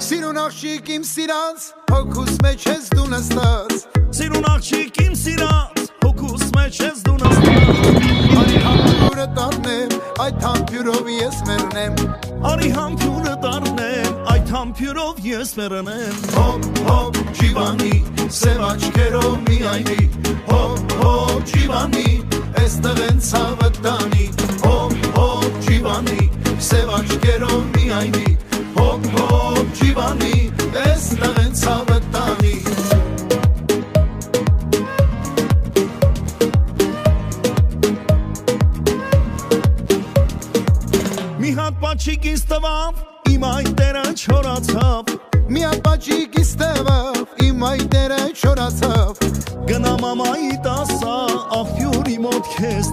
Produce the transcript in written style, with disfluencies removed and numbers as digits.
Սիրուն աղջիկ իմ սիրած, հոգուս մեջ ես դու նստած Սիրուն աղջիկ իմ սիրած, հոգուս մեջ ես դու նստած Արի համբյուրը տառնեմ, այդ համբյուրով ես մեռնեմ Արի համբյուրը տառնեմ, այդ համբյուրով ես մեռնեմ Հոպ, հոպ, ջիվանի, սև աչքերով միայնի Հոպ, հոպ, ջիվանի, ես տղեն ցավը տանի Հոպ, հոպ, ջիվանի, սև աչքերով միայնի Հոպ, հոպ, ջիվանի, ես տղեն ցավը տանի Մի հատ պաչիկ ինձ տվավ, իմ այդ տերը չորացավ Մի հատ պաչիկ ինձ տվավ, իմ այդ տերը չորացավ Գնամ ամայի տասա, աղբյուրի մոտ քեզ